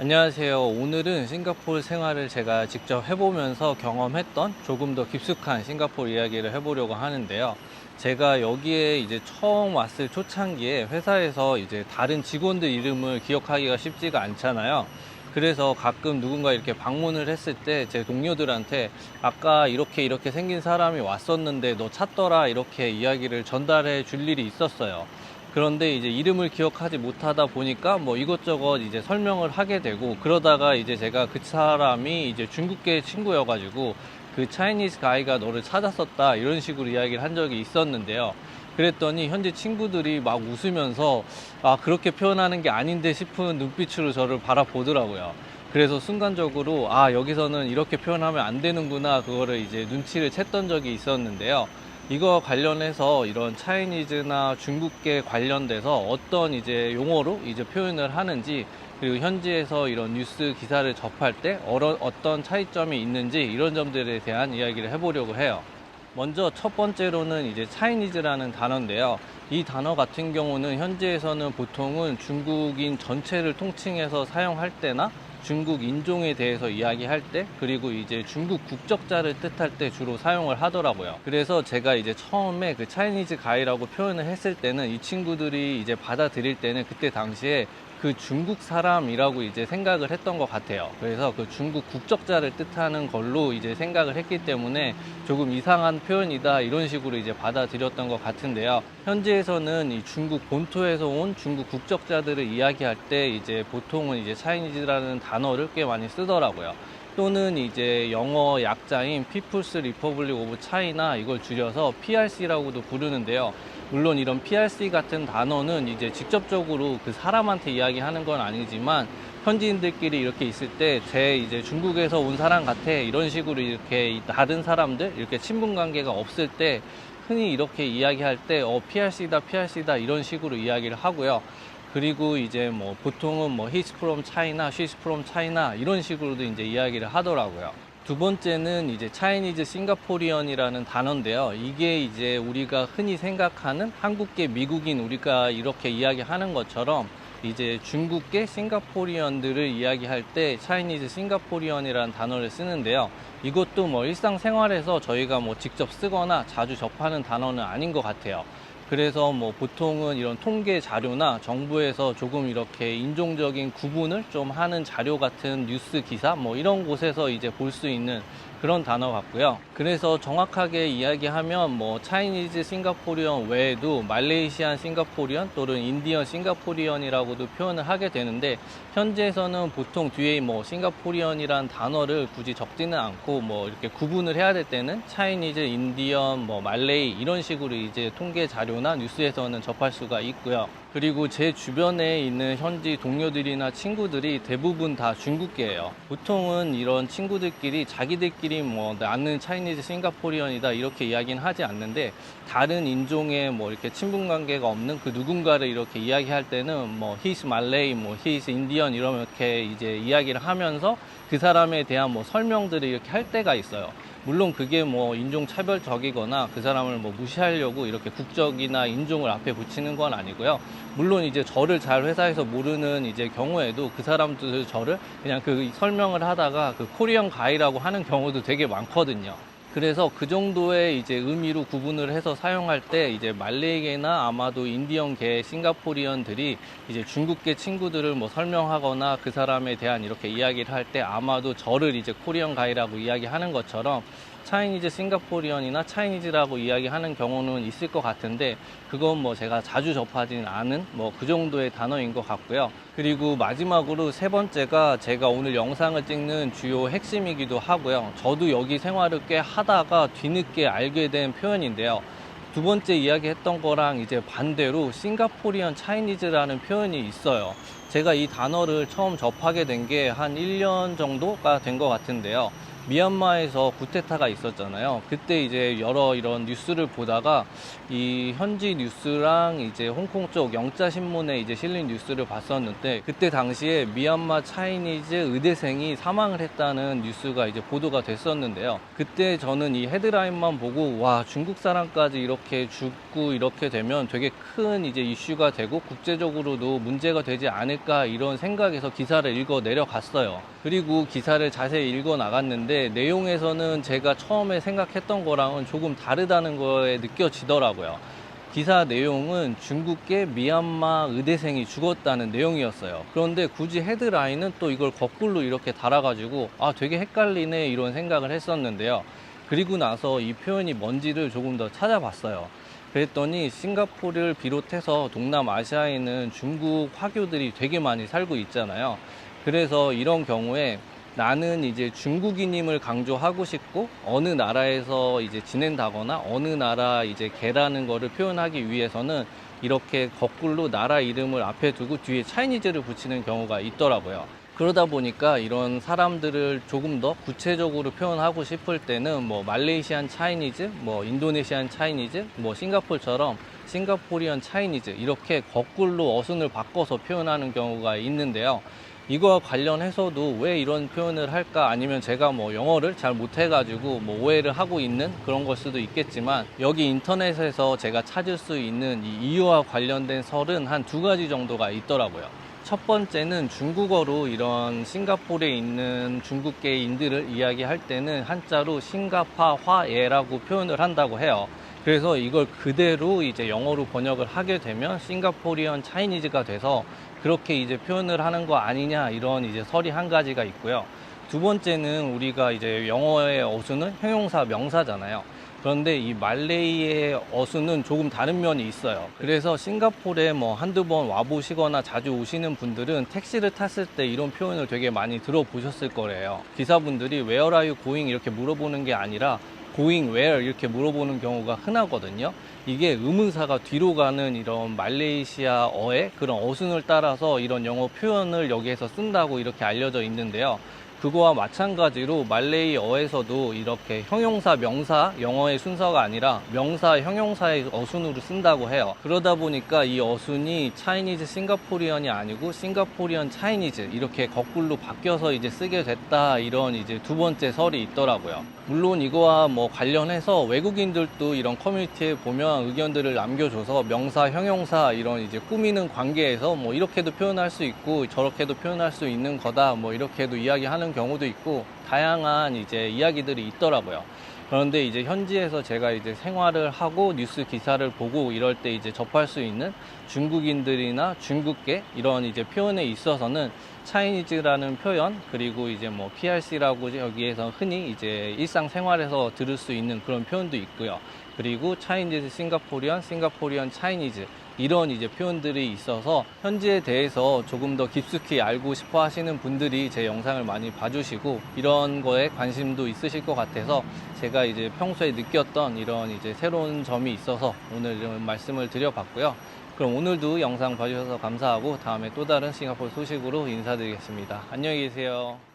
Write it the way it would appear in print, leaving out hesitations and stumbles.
안녕하세요. 오늘은 싱가포르 생활을 제가 직접 해보면서 경험했던 조금 더 깊숙한 싱가포르 이야기를 해보려고 하는데요. 제가 여기에 이제 처음 왔을 초창기에 회사에서 이제 다른 직원들 이름을 기억하기가 쉽지가 않잖아요. 그래서 가끔 누군가 이렇게 방문을 했을 때 제 동료들한테 아까 이렇게 생긴 사람이 왔었는데 너 찾더라 이렇게 이야기를 전달해 줄 일이 있었어요. 그런데 이제 이름을 기억하지 못하다 보니까 뭐 이것저것 이제 설명을 하게 되고, 그러다가 이제 제가 그 사람이 이제 중국계 친구여가지고 그 차이니즈 가이가 너를 찾았었다 이런 식으로 이야기를 한 적이 있었는데요. 그랬더니 현지 친구들이 막 웃으면서 아, 그렇게 표현하는 게 아닌데 싶은 눈빛으로 저를 바라보더라고요. 그래서 순간적으로 아, 여기서는 이렇게 표현하면 안 되는구나, 그거를 이제 눈치를 챘던 적이 있었는데요. 이거 관련해서 이런 차이니즈나 중국계 관련돼서 어떤 이제 용어로 이제 표현을 하는지, 그리고 현지에서 이런 뉴스 기사를 접할 때 어떤 차이점이 있는지, 이런 점들에 대한 이야기를 해보려고 해요. 먼저 첫 번째로는 이제 차이니즈라는 단어인데요. 이 단어 같은 경우는 현지에서는 보통은 중국인 전체를 통칭해서 사용할 때나 중국 인종에 대해서 이야기할 때, 그리고 이제 중국 국적자를 뜻할 때 주로 사용을 하더라고요. 그래서 제가 이제 처음에 그 차이니즈 가이라고 표현을 했을 때는 이 친구들이 이제 받아들일 때는 그때 당시에 그 중국 사람이라고 이제 생각을 했던 것 같아요. 그래서 그 중국 국적자를 뜻하는 걸로 이제 생각을 했기 때문에 조금 이상한 표현이다 이런 식으로 이제 받아들였던 것 같은데요. 현지에서는 이 중국 본토에서 온 중국 국적자들을 이야기할 때 이제 보통은 이제 차이니즈라는 단어를 꽤 많이 쓰더라고요. 또는 이제 영어 약자인 People's Republic of China, 이걸 줄여서 PRC라고도 부르는데요. 물론 이런 PRC 같은 단어는 이제 직접적으로 그 사람한테 이야기하는 건 아니지만 현지인들끼리 이렇게 있을 때 제 이제 중국에서 온 사람 같아 이런 식으로 이렇게 다른 사람들 이렇게 친분 관계가 없을 때 흔히 이렇게 이야기할 때 PRC다 이런 식으로 이야기를 하고요. 그리고 이제 뭐 보통은 뭐 he's from China, she's from China 이런 식으로도 이제 이야기를 하더라고요. 두 번째는 이제 차이니즈 싱가포리언이라는 단어인데요. 이게 이제 우리가 흔히 생각하는 한국계 미국인 우리가 이렇게 이야기하는 것처럼 이제 중국계 싱가포리언들을 이야기할 때 차이니즈 싱가포리언이라는 단어를 쓰는데요. 이것도 뭐 일상생활에서 저희가 뭐 직접 쓰거나 자주 접하는 단어는 아닌 것 같아요. 그래서 뭐 보통은 이런 통계 자료나 정부에서 조금 이렇게 인종적인 구분을 좀 하는 자료 같은 뉴스 기사 뭐 이런 곳에서 이제 볼 수 있는 그런 단어 같고요. 그래서 정확하게 이야기하면 뭐 차이니즈 싱가포리언 외에도 말레이시안 싱가포리언 또는 인디언 싱가포리언이라고도 표현을 하게 되는데, 현지에서는 보통 뒤에 뭐 싱가포리언이란 단어를 굳이 적지는 않고 뭐 이렇게 구분을 해야 될 때는 차이니즈, 인디언, 뭐 말레이 이런 식으로 이제 통계 자료나 뉴스에서는 접할 수가 있고요. 그리고 제 주변에 있는 현지 동료들이나 친구들이 대부분 다 중국계예요. 보통은 이런 친구들끼리 자기들끼리 뭐 나는 차이니즈 싱가포리언이다 이렇게 이야기는 하지 않는데, 다른 인종의 뭐 이렇게 친분 관계가 없는 그 누군가를 이렇게 이야기할 때는 뭐 he's Malay, 뭐 he's Indian 이렇게 이제 이야기를 하면서 그 사람에 대한 뭐 설명들을 이렇게 할 때가 있어요. 물론 그게 뭐 인종차별적이거나 그 사람을 뭐 무시하려고 이렇게 국적이나 인종을 앞에 붙이는 건 아니고요. 물론 이제 저를 잘 회사에서 모르는 이제 경우에도 그 사람들 저를 그냥 그 설명을 하다가 그 코리안 가이라고 하는 경우도 되게 많거든요. 그래서 그 정도의 이제 의미로 구분을 해서 사용할 때 이제 말레이계나 아마도 인디언계 싱가포리언들이 이제 중국계 친구들을 뭐 설명하거나 그 사람에 대한 이렇게 이야기를 할 때 아마도 저를 이제 코리안 가이라고 이야기하는 것처럼 차이니즈 싱가포리언이나 차이니즈라고 이야기하는 경우는 있을 것 같은데, 그건 뭐 제가 자주 접하진 않은 뭐 그 정도의 단어인 것 같고요. 그리고 마지막으로 세 번째가 제가 오늘 영상을 찍는 주요 핵심이기도 하고요. 저도 여기 생활을 꽤 하다가 뒤늦게 알게 된 표현인데요. 두 번째 이야기했던 거랑 이제 반대로 싱가포리언 차이니즈라는 표현이 있어요. 제가 이 단어를 처음 접하게 된 게 한 1년 정도가 된 것 같은데요. 미얀마에서 쿠데타가 있었잖아요. 그때 이제 여러 이런 뉴스를 보다가 이 현지 뉴스랑 이제 홍콩 쪽 영자 신문에 이제 실린 뉴스를 봤었는데, 그때 당시에 미얀마 차이니즈 의대생이 사망을 했다는 뉴스가 이제 보도가 됐었는데요. 그때 저는 이 헤드라인만 보고 와, 중국 사람까지 이렇게 죽고 이렇게 되면 되게 큰 이제 이슈가 되고 국제적으로도 문제가 되지 않을까, 이런 생각에서 기사를 읽어 내려갔어요. 그리고 기사를 자세히 읽어 나갔는데 내용에서는 제가 처음에 생각했던 거랑은 조금 다르다는 거에 느껴지더라고요. 기사 내용은 중국계 미얀마 의대생이 죽었다는 내용이었어요. 그런데 굳이 헤드라인은 또 이걸 거꾸로 이렇게 달아가지고 아, 되게 헷갈리네, 이런 생각을 했었는데요. 그리고 나서 이 표현이 뭔지를 조금 더 찾아봤어요. 그랬더니 싱가포르를 비롯해서 동남아시아에는 중국 화교들이 되게 많이 살고 있잖아요. 그래서 이런 경우에 나는 이제 중국인임을 강조하고 싶고 어느 나라에서 이제 지낸다거나 어느 나라 이제 개라는 거를 표현하기 위해서는 이렇게 거꾸로 나라 이름을 앞에 두고 뒤에 차이니즈를 붙이는 경우가 있더라고요. 그러다 보니까 이런 사람들을 조금 더 구체적으로 표현하고 싶을 때는 뭐 말레이시안 차이니즈, 뭐 인도네시안 차이니즈, 뭐 싱가포르처럼 싱가포리언 차이니즈, 이렇게 거꾸로 어순을 바꿔서 표현하는 경우가 있는데요. 이거와 관련해서도 왜 이런 표현을 할까, 아니면 제가 뭐 영어를 잘 못해가지고 뭐 오해를 하고 있는 그런 걸 수도 있겠지만, 여기 인터넷에서 제가 찾을 수 있는 이 이유와 관련된 설은 한 두 가지 정도가 있더라고요. 첫 번째는 중국어로 이런 싱가포르에 있는 중국계인들을 이야기할 때는 한자로 싱가파화예라고 표현을 한다고 해요. 그래서 이걸 그대로 이제 영어로 번역을 하게 되면 싱가포리언 차이니즈가 돼서 그렇게 이제 표현을 하는 거 아니냐, 이런 이제 설이 한 가지가 있고요. 두 번째는 우리가 이제 영어의 어순은 형용사 명사잖아요. 그런데 이 말레이의 어순은 조금 다른 면이 있어요. 그래서 싱가포르에 뭐 한두 번 와보시거나 자주 오시는 분들은 택시를 탔을 때 이런 표현을 되게 많이 들어보셨을 거래요. 기사분들이 Where are you going? 이렇게 물어보는 게 아니라 going where 이렇게 물어보는 경우가 흔하거든요. 이게 의문사가 뒤로 가는 이런 말레이시아어의 그런 어순을 따라서 이런 영어 표현을 여기에서 쓴다고 이렇게 알려져 있는데요. 그거와 마찬가지로 말레이어에서도 이렇게 형용사, 명사, 영어의 순서가 아니라 명사, 형용사의 어순으로 쓴다고 해요. 그러다 보니까 이 어순이 차이니즈 싱가포리언이 아니고 싱가포리언 차이니즈, 이렇게 거꾸로 바뀌어서 이제 쓰게 됐다, 이런 이제 두 번째 설이 있더라고요. 물론 이거와 뭐 관련해서 외국인들도 이런 커뮤니티에 보면 의견들을 남겨줘서 명사, 형용사 이런 이제 꾸미는 관계에서 뭐 이렇게도 표현할 수 있고 저렇게도 표현할 수 있는 거다, 뭐 이렇게도 이야기하는 경우도 있고 다양한 이제 이야기들이 있더라고요. 그런데 이제 현지에서 제가 이제 생활을 하고 뉴스 기사를 보고 이럴 때 이제 접할 수 있는 중국인들이나 중국계 이런 이제 표현에 있어서는 차이니즈라는 표현, 그리고 이제 뭐 PRC라고 여기에서 흔히 이제 일상생활에서 들을 수 있는 그런 표현도 있고요. 그리고 차이니즈 싱가포리언, 싱가포리언 차이니즈, 이런 이제 표현들이 있어서 현지에 대해서 조금 더 깊숙이 알고 싶어 하시는 분들이 제 영상을 많이 봐주시고 이런 거에 관심도 있으실 것 같아서 제가 이제 평소에 느꼈던 이런 이제 새로운 점이 있어서 오늘 이런 말씀을 드려봤고요. 그럼 오늘도 영상 봐주셔서 감사하고 다음에 또 다른 싱가포르 소식으로 인사드리겠습니다. 안녕히 계세요.